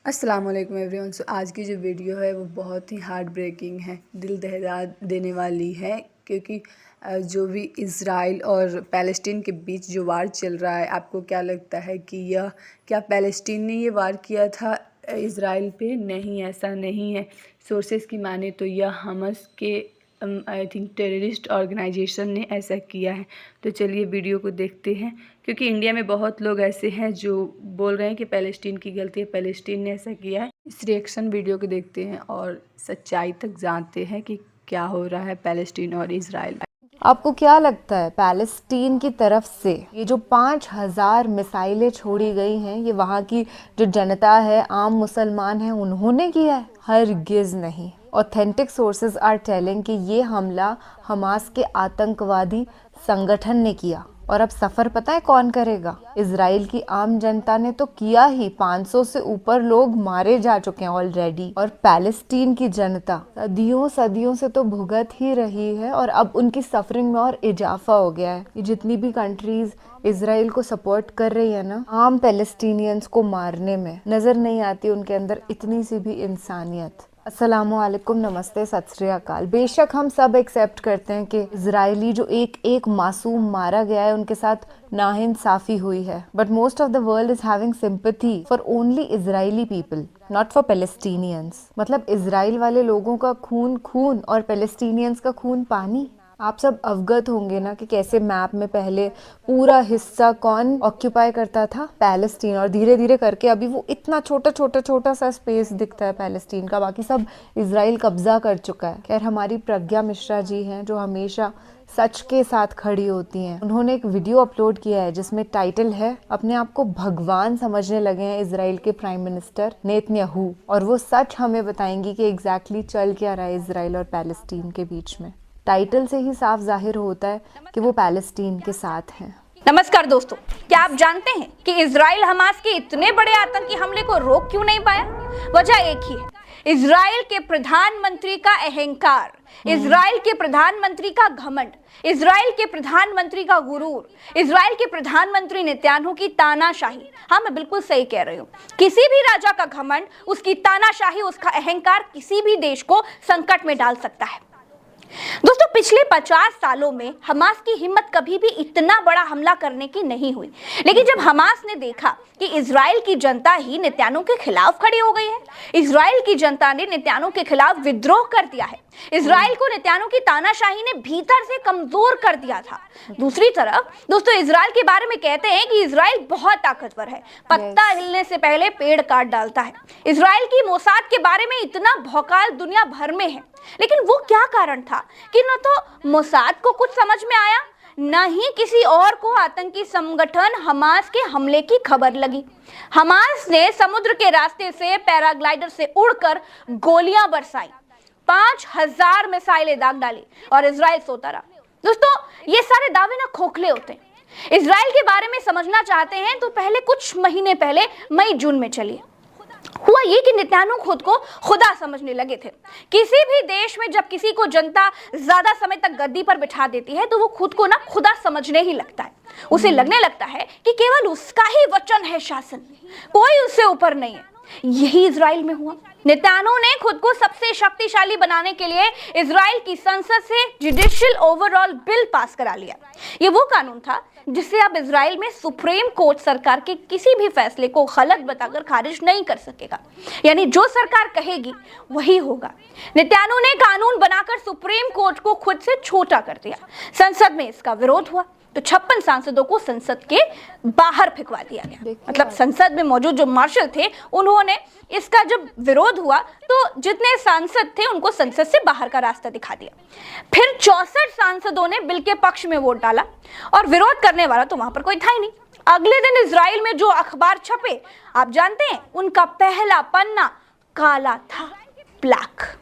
अस्सलाम वालेकुम एवरीवन। सो आज की जो वीडियो है वो बहुत ही हार्ट ब्रेकिंग है, दिल दहला देने वाली है, क्योंकि जो भी इज़राइल और पैलेस्टीन के बीच जो वार चल रहा है, आपको क्या लगता है कि यह क्या पैलेस्टीन ने ये वार किया था इज़राइल पे? नहीं, ऐसा नहीं है। सोर्सेस की माने तो यह हमास के आई थिंक टेररिस्ट ऑर्गेनाइजेशन ने ऐसा किया है। तो चलिए वीडियो को देखते हैं, क्योंकि इंडिया में बहुत लोग ऐसे हैं जो बोल रहे हैं कि पैलेस्टीन की गलती है, पैलेस्टीन ने ऐसा किया है। इस रिएक्शन वीडियो को देखते हैं और सच्चाई तक जानते हैं कि क्या हो रहा है पैलेस्टीन और इज़राइल। आपको क्या लगता है पैलेस्टीन की तरफ से ये जो 5000 मिसाइलें छोड़ी गई हैं, ये वहाँ की जो जनता है, आम मुसलमान हैं, उन्होंने किया है? हरगिज़ नहीं। ऑथेंटिक सोर्सेज आर टेलिंग कि ये हमला हमास के आतंकवादी संगठन ने किया। और अब सफ़र पता है कौन करेगा? इजराइल की आम जनता ने तो किया ही। 500 से ऊपर लोग मारे जा चुके हैं ऑलरेडी। और पैलेस्टीन की जनता सदियों सदियों से तो भुगत ही रही है, और अब उनकी सफरिंग में और इजाफा हो गया है। ये जितनी भी कंट्रीज इजराइल को सपोर्ट कर रही है ना, आम पैलेस्टीनियंस को मारने में नजर नहीं आती उनके अंदर इतनी सी भी इंसानियत। अस्सलामुअलैकुम, नमस्ते, सत श्री अकाल। बेशक हम सब एक्सेप्ट करते हैं कि इजरायली जो एक मासूम मारा गया है, उनके साथ नाइंसाफी हुई है, but most of the world is having sympathy for only Israeli people, not for Palestinians. मतलब इजराइल वाले लोगों का खून खून और पैलेस्टीनियंस का खून पानी। आप सब अवगत होंगे ना कि कैसे मैप में पहले पूरा हिस्सा कौन ऑक्यूपाई करता था? पैलेस्टीन। और धीरे धीरे करके अभी वो इतना छोटा सा स्पेस दिखता है पैलेस्टीन का, बाकी सब इजराइल कब्जा कर चुका है। खैर, हमारी प्रज्ञा मिश्रा जी हैं जो हमेशा सच के साथ खड़ी होती हैं। उन्होंने एक वीडियो अपलोड किया है जिसमें टाइटल है, अपने आप को भगवान समझने लगे हैं इजराइल के प्राइम मिनिस्टर नेतन्याहू। और वो सच हमें बताएंगी कि एग्जैक्टली चल क्या रहा है इजराइल और पैलेस्टीन के बीच में। टाइटल से ही साफ जाहिर होता है कि वो पैलेस्टीन के साथ हैं। नमस्कार दोस्तों, क्या आप जानते हैं कि इजराइल हमास के इतने बड़े आतंकी हमले को रोक क्यों नहीं पाया? वजह एक ही है, इजराइल के प्रधानमंत्री का अहंकार, इजराइल के प्रधानमंत्री का घमंड, इजराइल के प्रधानमंत्री का गुरूर, इजराइल के प्रधानमंत्री नेतन्याहू की तानाशाही। हाँ, मैं बिल्कुल सही कह रही हूँ। किसी भी राजा का घमंड, उसकी तानाशाही, उसका अहंकार किसी भी देश को संकट में डाल सकता है। दोस्तों, पिछले 50 सालों में हमास की हिम्मत कभी भी इतना बड़ा हमला करने की नहीं हुई, लेकिन जब हमास ने देखा कि इजराइल की जनता ही नेतन्याहू के खिलाफ खड़ी हो गई है, इजराइल की जनता ने नेतन्याहू के खिलाफ विद्रोह कर दिया है, इजराइल को नेतन्याहू की तानाशाही ने भीतर से कमजोर कर दिया था। दूसरी तरफ दोस्तों, इजराइल के बारे में कहते हैं कि इजराइल बहुत ताकतवर है, पत्ता हिलने से पहले पेड़ काट डालता है। इजराइल की मोसाद के बारे में इतना भौकाल दुनिया भर में है, लेकिन वो क्या कारण था कि न तो मोसाद को कुछ समझ में आया, न ही किसी और को आतंकी संगठन हमास के हमले की खबर लगी। हमास ने समुद्र के रास्ते से पैराग्लाइडर से उड़कर गोलियां बरसाई, 5000 मिसाइलें दाग डाली, और इजराइल सोता रहा। दोस्तों, ये सारे दावे ना खोखले होते हैं। इजराइल के बारे में समझना चाहते हैं तो पहले कुछ महीने पहले मई जून में चलिए। हुआ ये कि नेतन्याहू खुद को खुदा समझने लगे थे। किसी भी देश में जब किसी को जनता ज्यादा समय तक गद्दी पर बिठा देती है तो वो खुद को ना खुदा समझने ही लगता है। उसे लगने लगता है कि केवल उसका ही वचन है शासन, कोई उससे ऊपर नहीं है। यही इजराइल में हुआ। नेतन्याहू ने खुद को सबसे शक्तिशाली बनाने के लिए इजराइल की संसद से जुडिशियल ओवरऑल बिल पास करा लिया। ये वो कानून था जिससे अब इजराइल में सुप्रीम कोर्ट सरकार के किसी भी फैसले को गलत बताकर खारिज नहीं कर सकेगा, यानी जो सरकार कहेगी वही होगा। नेतन्याहू ने कानून बनाकर सुप्रीम कोर्ट को खुद से छोटा कर दिया। संसद में इसका विरोध हुआ तो 56 सांसदों को संसद के बाहर फेंकवा दिया गया। मतलब संसद में मौजूद जो मार्शल थे, उन्होंने इसका जब विरोध हुआ तो जितने सांसद थे उनको संसद से बाहर का रास्ता दिखा दिया। फिर 64 सांसदों ने बिल के पक्ष में वोट डाला, और विरोध करने वाला तो वहां पर कोई था ही नहीं। अगले दिन इजराइल में जो अखबार छपे, आप जानते हैं, उनका पहला पन्ना काला था, ब्लैक।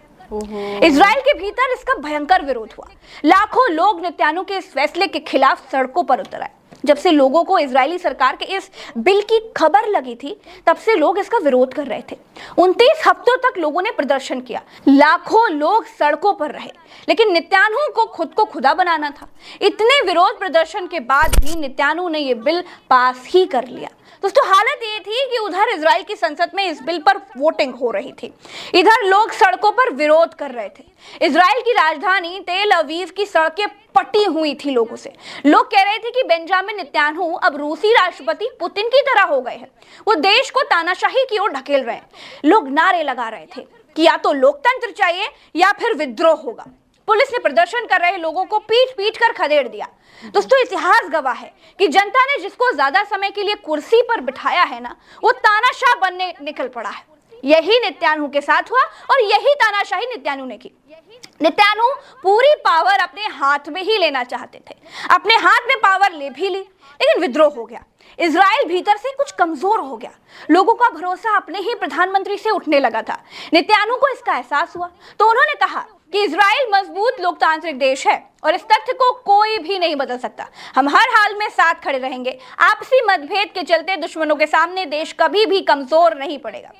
इजराइल के भीतर इसका भयंकर विरोध हुआ। लाखों लोग नेतन्याहू के इस फैसले के खिलाफ सड़कों पर उतर आए। जब से लोगों को इजरायली सरकार के इस बिल की खबर लगी थी, तब से लोग इसका विरोध कर रहे थे। 29 हफ्तों तक लोगों ने प्रदर्शन किया, लाखों लोग सड़कों पर रहे, लेकिन नेतन्याहू को खुद को खुदा बनाना था। इतने विरोध प्रदर्शन के बाद भी नेतन्याहू ने यह बिल पास ही कर लिया। दोस्तों हालत ये थी कि उधर इजराइल की संसद में इस बिल पर वोटिंग हो रही थी, इधर लोग सड़कों पर विरोध कर रहे थे। इजराइल की राजधानी तेल अवीव की सड़कें पटी हुई थी लोगों से। लोग कह रहे थे कि बेंजामिन नेतन्याहू अब रूसी राष्ट्रपति पुतिन की तरह हो गए हैं, वो देश को तानाशाही की ओर ढकेल रहे हैं। लोग नारे लगा रहे थे कि या तो लोकतंत्र चाहिए या फिर विद्रोह होगा। पुलिस ने प्रदर्शन कर रहे लोगों को पीट पीट कर खदेड़ दिया। दोस्तों इतिहास गवाह है कि जनता ने जिसको ज्यादा समय के लिए कुर्सी पर बिठाया है ना, वो तानाशाह बनने निकल पड़ा है। यही नेतन्याहू के साथ हुआ और यही तानाशाही नेतन्याहू ने की। नेतन्याहू पूरी पावर अपने हाथ में ही लेना चाहते थे, अपने हाथ में पावर ले भी ली, लेकिन विद्रोह हो गया। इजराइल भीतर से कुछ कमजोर हो गया, लोगों का भरोसा अपने ही प्रधानमंत्री से उठने लगा था। नेतन्याहू को इसका एहसास हुआ तो उन्होंने कहा कि इजराइल मजबूत लोकतांत्रिक देश है और इस तथ्य को कोई भी नहीं बदल सकता। हम हर हाल में साथ खड़े रहेंगे। आपसी मतभेद के चलते दुश्मनों के सामने देश कभी भी कमजोर नहीं पड़ेगा।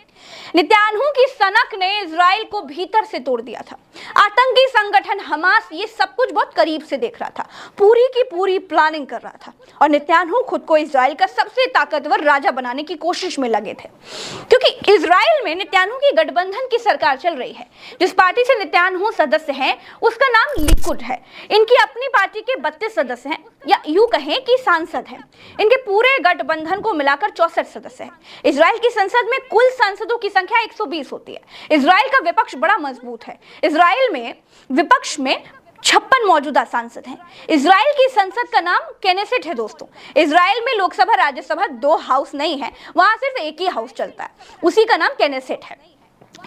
नेतन्याहू की सनक ने इजराइल को भीतर से तोड़ दिया था। आतंकी संगठन हमास ये सब कुछ बहुत करीब से देख रहा था, पूरी की पूरी प्लानिंग कर रहा था और नेतन्याहू खुद को इजराइल का सबसे ताकतवर राजा बनाने की कोशिश में लगे थे। क्योंकि इजराइल में नेतन्याहू की गठबंधन की सरकार चल रही है। जिस पार्टी से नेतन्याहू सदस्य हैं उसका नाम लिकुड है। इनकी अपनी पार्टी के 32 सदस्य हैं, या यूं कहें कि सांसद हैं। इनके पूरे गठबंधन को मिलाकर 64 सदस्य हैं। इजराइल की संसद में कुल सांसदों की संख्या 120 होती है। इजराइल का विपक्ष बड़ा मजबूत है। इजराइल में विपक्ष में 56 मौजूदा सांसद हैं। इजराइल की संसद का नाम केनेसेट है। दोस्तों इजराइल में लोकसभा राज्यसभा 2 हाउस नहीं है, वहां सिर्फ एक ही हाउस चलता है, उसी का नाम केनेसेट है।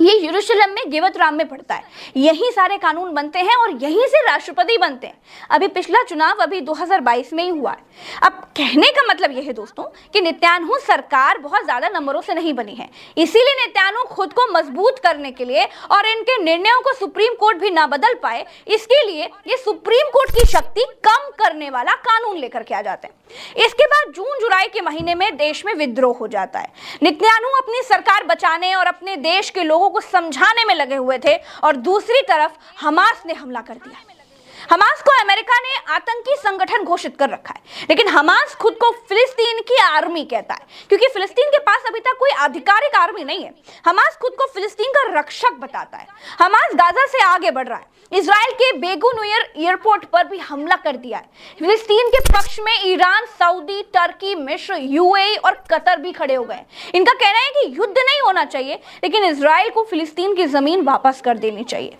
ये यरूशलेम में गिबत राम में पड़ता है। यही सारे कानून बनते हैं और यहीं से राष्ट्रपति बनते हैं। अभी पिछला चुनाव 2022 में ही हुआ है। अब कहने का मतलब यह है दोस्तों कि नेतन्याहू सरकार बहुत ज्यादा नंबरों से नहीं बनी है, इसीलिए नेतन्याहू खुद को मजबूत करने के लिए और इनके निर्णयों को सुप्रीम कोर्ट भी ना बदल पाए, इसके लिए ये सुप्रीम कोर्ट की शक्ति कम करने वाला कानून लेकर के आ जाते हैं। इसके बाद जून जुलाई के महीने में देश में विद्रोह हो जाता है। नेतन्याहू अपनी सरकार बचाने और अपने देश के लोगों को समझाने में लगे हुए थे और दूसरी तरफ हमास ने हमला कर दिया। हमास को अमेरिका ने आतंकी संगठन घोषित कर रखा है, लेकिन हमास खुद को फिलिस्तीन की आर्मी कहता है, क्योंकि फिलिस्तीन के पास अभी तक कोई आधिकारिक आर्मी नहीं है। हमास खुद को फिलिस्तीन का रक्षक बताता है। हमास गाजा से आगे बढ़ रहा है। इजराइल के बेगुनियर एयरपोर्ट पर भी हमला कर दिया है। फिलिस्तीन के पक्ष में ईरान, सऊदी, टर्की, मिस्र, यूएई और कतर भी खड़े हो गए। इनका कहना है कि युद्ध नहीं होना चाहिए, लेकिन इजराइल को फिलिस्तीन की जमीन वापस कर देनी चाहिए।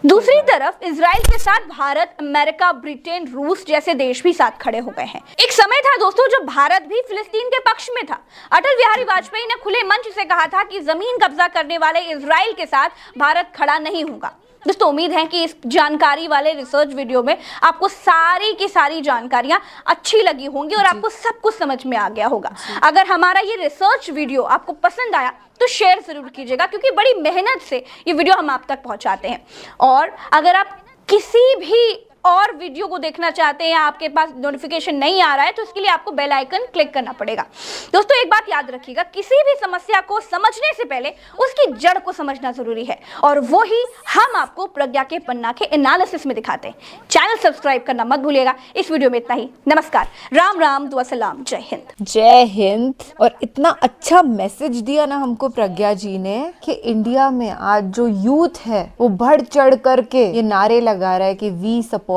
दूसरी तरफ इजराइल के साथ भारत, अमेरिका, ब्रिटेन, रूस जैसे देश भी साथ खड़े हो गए हैं। एक समय था दोस्तों जब भारत भी फिलिस्तीन के पक्ष में था। अटल बिहारी वाजपेयी ने खुले मंच से कहा था कि जमीन कब्जा करने वाले इजराइल के साथ भारत खड़ा नहीं होगा। दोस्तों उम्मीद है कि इस जानकारी वाले रिसर्च वीडियो में आपको सारी की सारी जानकारियां अच्छी लगी होंगी और आपको सब कुछ समझ में आ गया होगा। अगर हमारा ये रिसर्च वीडियो आपको पसंद आया तो शेयर जरूर कीजिएगा, क्योंकि बड़ी मेहनत से ये वीडियो हम आप तक पहुंचाते हैं। और अगर आप किसी भी और वीडियो को देखना चाहते हैं, आपके पास नोटिफिकेशन नहीं आ रहा है, तो इसके लिए आपको बेल आइकन क्लिक करना पड़ेगा। दोस्तों एक बात याद रखिएगा, किसी भी समस्या को समझने से पहले उसकी जड़ को समझना जरूरी है, और वो ही हम आपको प्रज्ञा के पन्ना के एनालिसिस में दिखाते हैं। चैनल सब्सक्राइब करना मत भूलिएगा। इस वीडियो में इतना ही। नमस्कार, राम राम, दुआ सलाम, जय हिंद। जय हिंद। और इतना अच्छा मैसेज दिया ना हमको प्रज्ञा जी ने कि इंडिया में आज जो यूथ है वो बढ़ चढ़ करके ये नारे लगा रहा है कि we support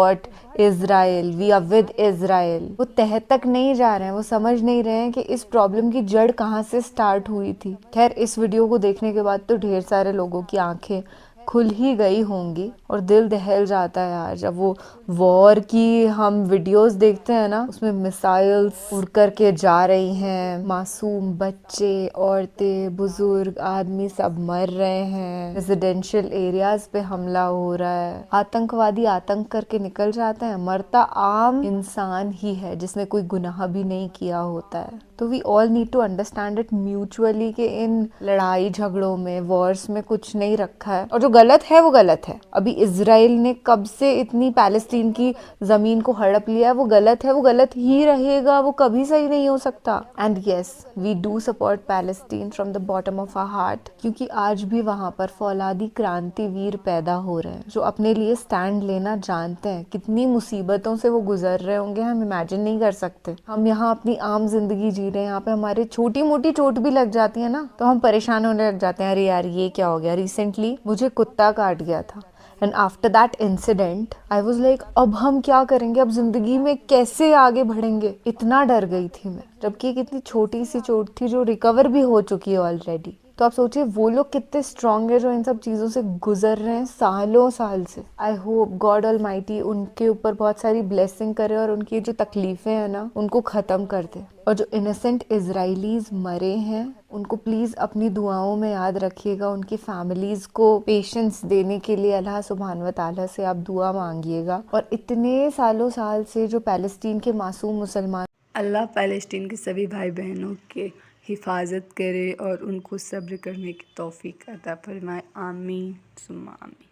Israel, we are with Israel. वो तह तक नहीं जा रहे हैं, वो समझ नहीं रहे हैं कि इस प्रॉब्लम की जड़ कहाँ से स्टार्ट हुई थी। खैर इस वीडियो को देखने के बाद तो ढेर सारे लोगों की आंखें खुल ही गई होंगी और दिल दहल जाता है यार जब वो वॉर की हम वीडियोस देखते हैं ना, उसमें मिसाइल्स उड़ कर के जा रही हैं, मासूम बच्चे, औरतें, बुजुर्ग, आदमी सब मर रहे हैं, रेजिडेंशियल एरियाज पे हमला हो रहा है, आतंकवादी आतंक करके निकल जाते हैं, मरता आम इंसान ही है जिसने कोई गुनाह भी नहीं किया होता है। तो we all need to understand it mutually कि इन लड़ाई झगड़ों में, वॉर्स में कुछ नहीं रखा है और जो गलत है वो गलत है। अभी इजराइल ने कब से इतनी पैलेस्टीन की जमीन को हड़प लिया है, वो गलत ही रहेगा, वो कभी सही नहीं हो सकता। And yes, we do support Palestine from the bottom of our heart, क्योंकि आज भी वहां पर फौलादी क्रांतिवीर पैदा हो रहे हैं जो अपने लिए स्टैंड लेना जानते हैं। कितनी मुसीबतों से वो गुजर रहे होंगे हम इमेजिन नहीं कर सकते। हम यहाँ अपनी आम जिंदगी जी साइड है, यहाँ पे हमारे छोटी मोटी चोट भी लग जाती है ना तो हम परेशान होने लग जाते हैं, अरे यार ये क्या हो गया। रिसेंटली मुझे कुत्ता काट गया था and after that incident I was like अब हम क्या करेंगे, अब जिंदगी में कैसे आगे बढ़ेंगे, इतना डर गई थी मैं। जबकि एक इतनी छोटी सी चोट थी जो रिकवर भी हो चुकी है ऑलरेडी। तो आप सोचिए वो लोग कितने स्ट्रांग है जो इन सब चीज़ों से गुजर रहे हैं सालों साल से। आई होप गॉड ऑलमाइटी उनके ऊपर बहुत सारी ब्लेसिंग करे और उनकी जो तकलीफें हैं ना उनको ख़त्म कर दे। और जो इनोसेंट इजराइलीज मरे हैं उनको प्लीज़ अपनी दुआओं में याद रखिएगा। उनकी फैमिलीज़ को पेशेंस देने के लिए अल्लाह सुब्हान व तआला से आप दुआ मांगिएगा। और इतने सालों साल से जो पैलेस्टीन के मासूम मुसलमान, अल्लाह पैलेस्टीन के सभी भाई बहनों के हिफाजत करे और उनको सब्र करने की तौफीक अता फरमाए। आमीन सुम्मा आमीन।